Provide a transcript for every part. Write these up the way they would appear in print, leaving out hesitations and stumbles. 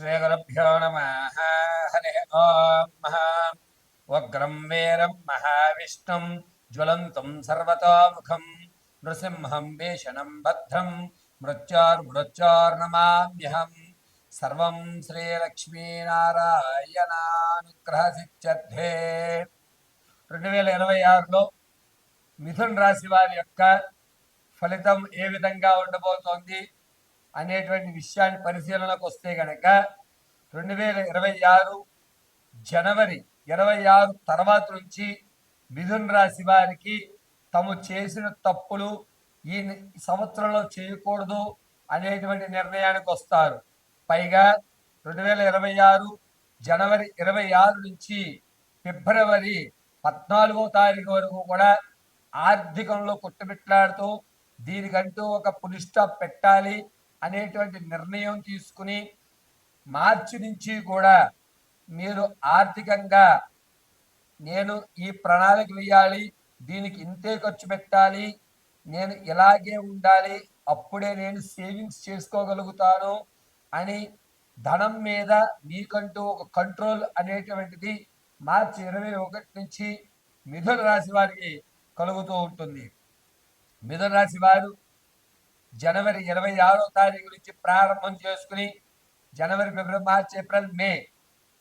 श्रीगुरुभ्यो नमः। हरिः ओम्। उग्रं वीरं महाविष्णुं ज्वलन्तं सर्वतोमुखं नृसिंहं भीषणं भद्रं मृत्योर्मृत्योर्नमाम्यहम्। सर्वं శ్రీలక్ష్మీనారాయణానుగ్రహసిద్ధ్యర్థే. 2026లో మిథున్ రాశి వారి యొక్క ఫలితం ఏ విధంగా ఉండబోతోంది అనేటువంటి విషయాన్ని పరిశీలనకు వస్తే గనక 2026 జనవరి 26 తర్వాత నుంచి మిథున్ రాశి వారికి తాము చేసిన తప్పులు ఈ సంవత్సరంలో చేయకూడదు అనేటువంటి నిర్ణయానికి వస్తారు. పైగా 2026 జనవరి 26 నుంచి ఫిబ్రవరి 14వ తారీఖు వరకు కూడా ఆర్థికంలో కొట్టుమిట్లాడుతూ దీనికంటూ ఒక పులి స్టాప్ పెట్టాలి అనేటువంటి నిర్ణయం తీసుకుని మార్చి నుంచి కూడా మీరు ఆర్థికంగా నేను ఈ ప్రణాళిక వేయాలి, దీనికి ఇంతే ఖర్చు పెట్టాలి, నేను ఇలాగే ఉండాలి, అప్పుడే నేను సేవింగ్స్ చేసుకోగలుగుతాను అని ధనం మీద మీకంటూ ఒక కంట్రోల్ అనేటువంటిది మార్చి 21 నుంచి మిథున రాశి వారికి కలుగుతూ ఉంటుంది. మిథున రాశి వారు జనవరి 26వ తారీఖు నుంచి ప్రారంభం చేసుకుని జనవరి, ఫిబ్రవరి, మార్చి, ఏప్రిల్,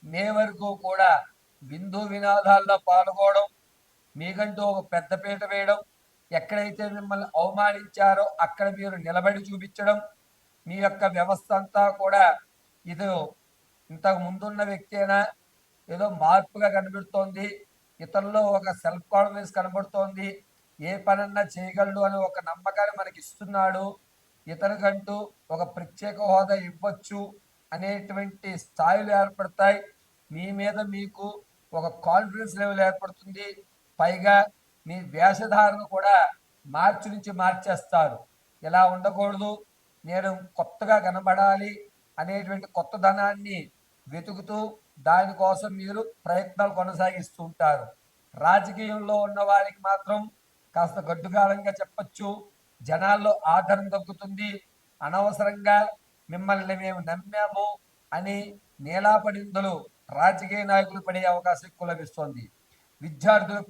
మే వరకు కూడా బిందు వినోదాల్లో పాల్గొనడం, మీకంటూ ఒక పెద్దపీట వేయడం, ఎక్కడైతే మిమ్మల్ని అవమానించారో అక్కడ మీరు నిలబడి చూపించడం, మీ యొక్క వ్యవస్థ అంతా కూడా ఇది ఇంతకు ముందున్న వ్యక్తేనా, ఏదో మార్పుగా కనబడుతోంది, ఇతరులో ఒక సెల్ఫ్ కాన్ఫిడెన్స్ కనబడుతోంది, ఏ పనన్నా చేయగలడు అని ఒక నమ్మకాన్ని మనకి ఇస్తున్నాడు, ఇతనికంటూ ఒక ప్రత్యేక హోదా ఇవ్వచ్చు అనేటువంటి స్థాయిలు ఏర్పడతాయి. మీ మీద మీకు ఒక కాన్ఫిడెన్స్ లెవెల్ ఏర్పడుతుంది. పైగా మీ వేషధారణ కూడా మార్చి నుంచి మార్చేస్తారు. ఇలా ఉండకూడదు, నేను కొత్తగా కనబడాలి అనేటువంటి కొత్త ధనాన్ని వెతుకుతూ దానికోసం మీరు ప్రయత్నాలు కొనసాగిస్తూ ఉంటారు. రాజకీయంలో ఉన్న వారికి మాత్రం కాస్త గడ్డుకాలంగా చెప్పచ్చు, జనాల్లో ఆదరణ తగ్గుతుంది. అనవసరంగా మిమ్మల్ని మేము నమ్మాము అని నీలాపనిందులు రాజకీయ నాయకులు పడే అవకాశం ఎక్కువ లభిస్తోంది. విద్యార్థులు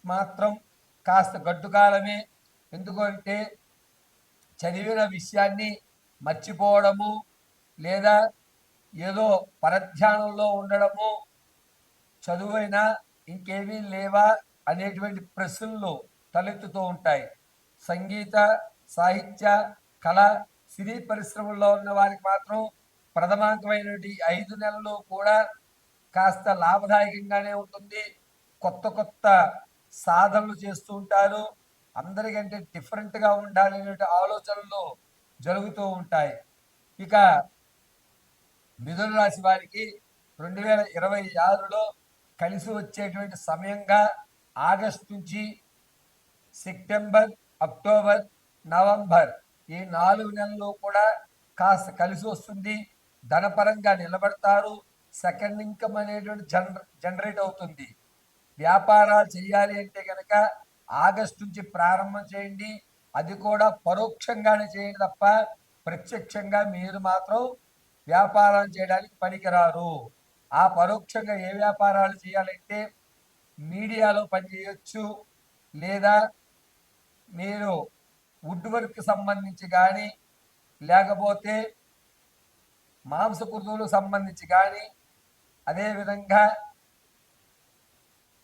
మాత్రం కాస్త గడ్డుకాలమే. ఎందుకంటే చదివిన విషయాన్ని మర్చిపోవడము, లేదా ఏదో పరధ్యానంలో ఉండడము, చదువైనా ఇంకేమీ లేవా అనేటువంటి ప్రశ్నలు తలెత్తుతూ ఉంటాయి. సంగీత, సాహిత్య, కళ, సినీ పరిశ్రమల్లో ఉన్న వారికి మాత్రం ప్రథమాంకమైనటువంటి 5 నెలలు కూడా కాస్త లాభదాయకంగానే ఉంటుంది. కొత్త కొత్త సాధనలు చేస్తూ ఉంటారు. అందరికంటే డిఫరెంట్గా ఉండాలి అనే ఆలోచనలు జరుగుతూ ఉంటాయి. ఇక మిథున రాశి వారికి 2026లో కలిసి వచ్చేటువంటి సమయంగా ఆగస్టు నుంచి సెప్టెంబర్, అక్టోబర్, నవంబర్ ఈ 4 నెలలు కూడా కాస్త కలిసి వస్తుంది. ధనపరంగా నిలబడతారు. సెకండ్ ఇన్కమ్ అనేటువంటి జనరేట్ అవుతుంది. వ్యాపారాలు చేయాలి అంటే కనుక ఆగస్టు నుంచి ప్రారంభం చేయండి. అది కూడా పరోక్షంగానే చేయండి తప్ప ప్రత్యక్షంగా మీరు మాత్రం వ్యాపారం చేయడానికి పనికిరారు. ఆ పరోక్షంగా ఏ వ్యాపారాలు చేయాలంటే మీడియాలో పనిచేయచ్చు, లేదా మీరు వుడ్ వర్క్ సంబంధించి కానీ, లేకపోతే మాంసకృతువులకు సంబంధించి కానీ, అదేవిధంగా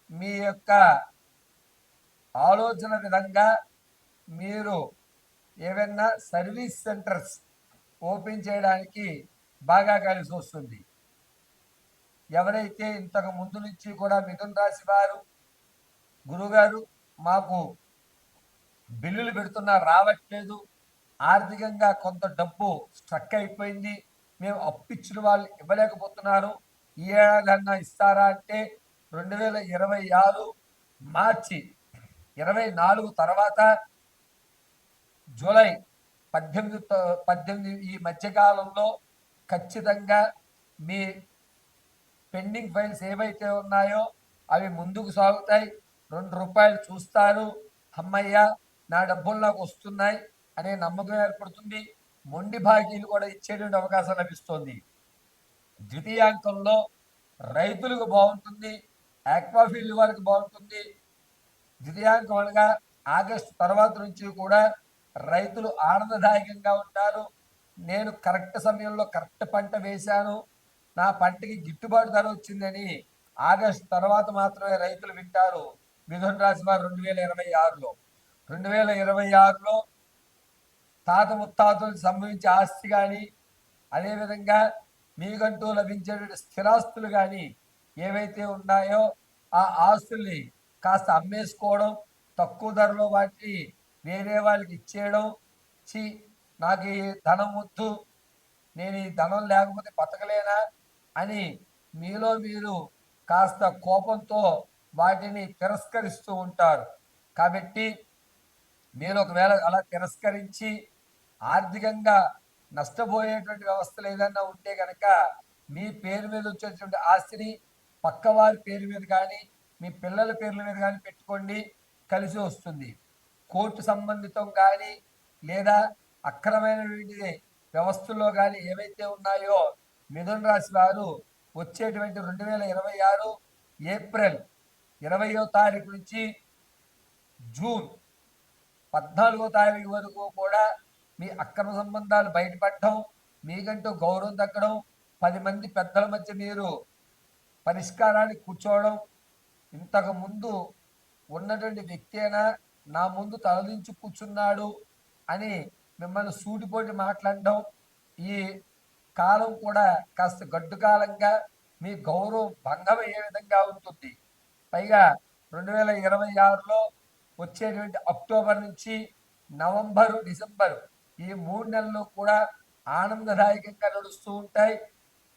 మీ యొక్క ఆలోచన విధంగా మీరు ఏవైనా సర్వీస్ సెంటర్స్ ఓపెన్ చేయడానికి బాగా కలిసి వస్తుంది. ఎవరైతే ఇంతకు ముందు నుంచి కూడా మిథున రాశి వారు గురుగారు మాకు బిల్లులు పెడుతున్నా రావట్లేదు, ఆర్థికంగా కొంత డబ్బు స్ట్రక్ అయిపోయింది, మేము అప్పిచ్చిన వాళ్ళు ఇవ్వలేకపోతున్నారు, ఈ ఏడాదన్నా ఇస్తారా అంటే 2026 మార్చి 24 తర్వాత జూలై 18 ఈ మధ్యకాలంలో ఖచ్చితంగా మీ పెండింగ్ ఫైల్స్ ఏవైతే ఉన్నాయో అవి ముందుకు సాగుతాయి. ₹2 చూస్తారు, అమ్మయ్య నా డబ్బులు నాకు వస్తున్నాయి అనే నమ్మకం ఏర్పడుతుంది. మొండి బాకీలు కూడా ఇచ్చేటువంటి అవకాశం లభిస్తుంది. ద్వితీయాంకంలో రైతులకు బాగుంటుంది, ఆక్వాఫీల్డ్ వారికి బాగుంటుంది. ద్వితీయాంకం అనగా ఆగస్టు తర్వాత నుంచి కూడా రైతులు ఆనందదాయకంగా ఉంటారు. నేను కరెక్ట్ సమయంలో కరెక్ట్ పంట వేశాను, నా పంటకి గిట్టుబాటు ధర వచ్చిందని ఆగస్టు తర్వాత మాత్రమే రైతులు వింటారు. మిథున రాశి వారు 2026లో 2026లో తాత ముత్తాతలకు సంబంధించి ఆస్తి కానీ, అదేవిధంగా మీకంటూ లభించేటువంటి స్థిరాస్తులు కానీ ఏవైతే ఉన్నాయో ఆ ఆస్తుల్ని కాస్త అమ్మేసుకోవడం, తక్కువ ధరలో వాటిని వేరే వాళ్ళకి ఇచ్చేయడం, నాకు ఈ ధనం వద్దు, నేను ఈ ధనం లేకపోతే బతకలేనా అని మీలో మీరు కాస్త కోపంతో వాటిని తిరస్కరిస్తూ ఉంటారు. కాబట్టి మీరు ఒకవేళ అలా తిరస్కరించి ఆర్థికంగా నష్టపోయేటువంటి వ్యవస్థలు ఏదన్నా ఉంటే కనుక మీ పేరు మీద వచ్చేటువంటి ఆస్తిని పక్కవారి పేరు మీద కానీ మీ పిల్లల పేర్ల మీద కానీ పెట్టుకోండి, కలిసి వస్తుంది. కోర్టు సంబంధితం కానీ లేదా అక్రమైనటువంటి వ్యవస్థల్లో కానీ ఏవైతే ఉన్నాయో మిథున రాశి వారు వచ్చేటువంటి 2026 ఏప్రిల్ 20వ తారీఖు నుంచి జూన్ 14వ తారీఖు వరకు కూడా మీ అక్రమ సంబంధాలు బయటపడటం, మీకంటూ గౌరవం దక్కడం, 10 మంది పెద్దల మధ్య మీరు పరిష్కారానికి కూర్చోవడం, ఇంతకు ముందు ఉన్నటువంటి వ్యక్తి అయినా నా ముందు తలదించి కూర్చున్నాడు అని మిమ్మల్ని సూటిపోటి మాట్లాడడం, ఈ కాలం కూడా కాస్త గడ్డు కాలంగా మీ గౌరవం భంగం అయ్యే విధంగా ఉంటుంది. పైగా 2026లో వచ్చేటువంటి అక్టోబర్ నుంచి నవంబరు, డిసెంబరు ఈ 3 నెలలు కూడా ఆనందదాయకంగా నడుస్తూ ఉంటాయి.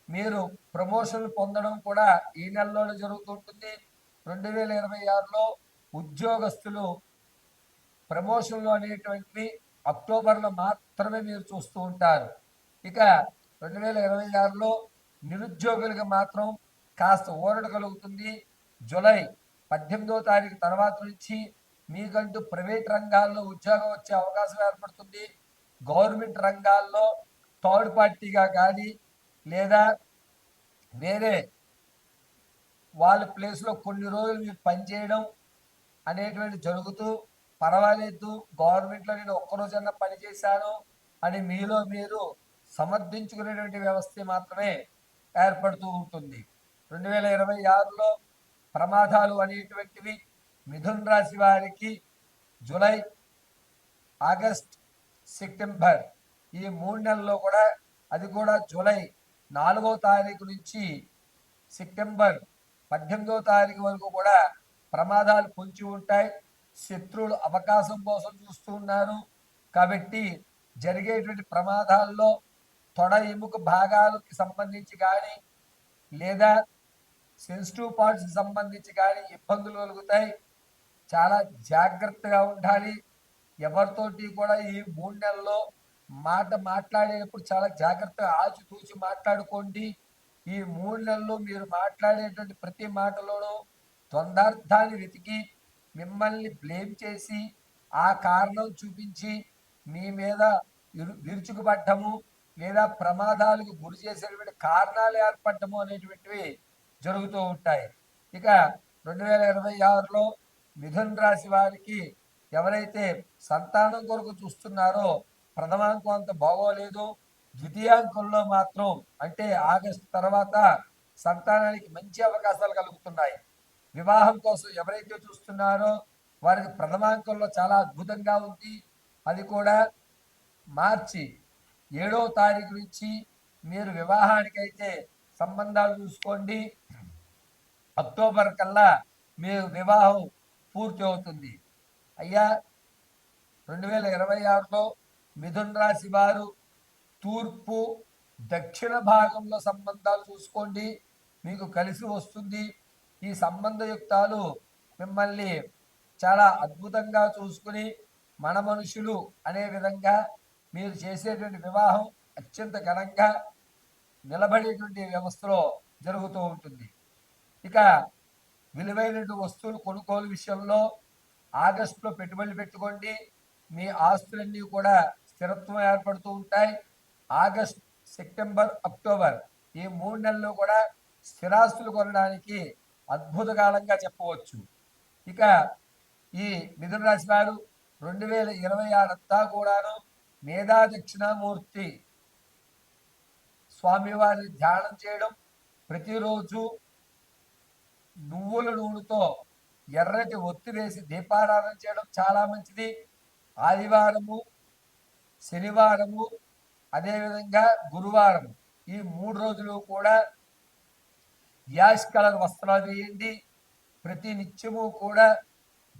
మీరు ప్రమోషన్లు పొందడం కూడా ఈ నెలలోనే జరుగుతుంటుంది. 2026లో ఉద్యోగస్తులు ప్రమోషన్లు అనేటువంటివి అక్టోబర్లో మాత్రమే మీరు చూస్తూ ఉంటారు. ఇక 2026లో నిరుద్యోగులకు మాత్రం కాస్త ఊరట కలుగుతుంది. జూలై 18వ తారీఖు తర్వాత నుంచి మీకంటూ ప్రైవేట్ రంగాల్లో ఉద్యోగం వచ్చే అవకాశం ఏర్పడుతుంది. గవర్నమెంట్ రంగాల్లో థర్డ్ పార్టీగా కానీ లేదా వేరే వాళ్ళ ప్లేస్లో కొన్ని రోజులు మీరు పనిచేయడం అనేటువంటి జరుగుతూ, పర్వాలేదు గవర్నమెంట్లో నేను ఒక్కరోజన్నా పనిచేశాను అని మీలో మీరు సమర్థించుకునేటువంటి వ్యవస్థ మాత్రమే ఏర్పడుతూ ఉంటుంది. 2026లో ప్రమాదాలు అనేటువంటివి మిథున రాశి వారికి జూలై, ఆగస్ట్, సెప్టెంబర్ ఈ 3 నెలల్లో కూడా, అది కూడా జూలై 4వ తారీఖు నుంచి సెప్టెంబర్ 18వ తారీఖు వరకు కూడా ప్రమాదాలు పొంచి ఉంటాయి. శత్రువులు అవకాశం కోసం చూస్తూ ఉన్నారు. కాబట్టి జరిగేటువంటి ప్రమాదాల్లో తొడ ఎముక భాగాలకు సంబంధించి కానీ లేదా సెన్సిటివ్ పార్ట్స్కి సంబంధించి కానీ ఇబ్బందులు కలుగుతాయి. చాలా జాగ్రత్తగా ఉండాలి. ఎవరితోటి కూడా ఈ 3 నెలల్లో మాట్లాడేటప్పుడు చాలా జాగ్రత్తగా ఆచితూచి మాట్లాడుకోండి. ఈ 3 నెలల్లో మీరు మాట్లాడేటువంటి ప్రతి మాటలోనూ ద్వందార్థాన్ని వెతికి మిమ్మల్ని బ్లేమ్ చేసి ఆ కారణం చూపించి మీ మీద విరుచుకుపడ్డము లేదా ప్రమాదాలకు గురి చేసేటువంటి కారణాలు ఏర్పడటము అనేటువంటివి జరుగుతూ ఉంటాయి. ఇక 2026లో మిథున రాశి వారికి ఎవరైతే సంతానం కొరకు చూస్తున్నారో ప్రథమాంకం అంత బాగోలేదు. ద్వితీయాంకంలో మాత్రం అంటే ఆగస్టు తర్వాత సంతానానికి మంచి అవకాశాలు కలుగుతున్నాయి. వివాహం కోసం ఎవరైతే చూస్తున్నారో వారికి ప్రథమాంకంలో చాలా అద్భుతంగా ఉంది. అది కూడా మార్చి 7వ తారీఖు నుంచి మీరు వివాహానికైతే సంబంధాలు చూసుకోండి. అక్టోబర్ కల్లా మీ వివాహం పూర్తి అవుతుంది. అయ్యా 2026లో మిథున రాశి వారు తూర్పు, దక్షిణ భాగంలో సంబంధాలు చూసుకోండి, మీకు కలిసి వస్తుంది. ఈ సంబంధయుక్తాలు మిమ్మల్ని చాలా అద్భుతంగా చూసుకుని మన మనుషులు అనే విధంగా మీరు చేసేటువంటి వివాహం అత్యంత ఘనంగా నిలబడేటువంటి వ్యవస్థలో జరుగుతూ ఉంటుంది. ఇక విలువైనటువంటి వస్తువులు కొనుగోలు విషయంలో ఆగస్టులో పెట్టుబడులు పెట్టుకోండి. మీ ఆస్తులన్నీ కూడా స్థిరత్వం ఏర్పడుతూ ఉంటాయి. ఆగస్ట్, సెప్టెంబర్, అక్టోబర్ ఈ 3 నెలలు కూడా స్థిరాస్తులు కొనడానికి అద్భుత కాలంగా చెప్పవచ్చు. ఇక ఈ మిథున రాశి వారు 2026 అంతా కూడాను మేధా దక్షిణామూర్తి స్వామివారిని ధ్యానం చేయడం, ప్రతిరోజు నువ్వుల నూనెతో ఎర్రటి ఒత్తి వేసి దీపారాధన చేయడం చాలా మంచిది. ఆదివారము, శనివారము, అదేవిధంగా గురువారం ఈ 3 రోజులు కూడా యాష్ కలర్ వస్త్రాలు వేయండి. ప్రతి నిత్యము కూడా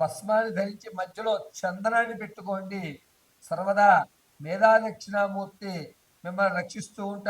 భస్మాన్ని ధరించి మధ్యలో చందనాన్ని పెట్టుకోండి. సర్వదా మేధా దక్షిణామూర్తి మిమ్మల్ని రక్షిస్తూ ఉంటారు.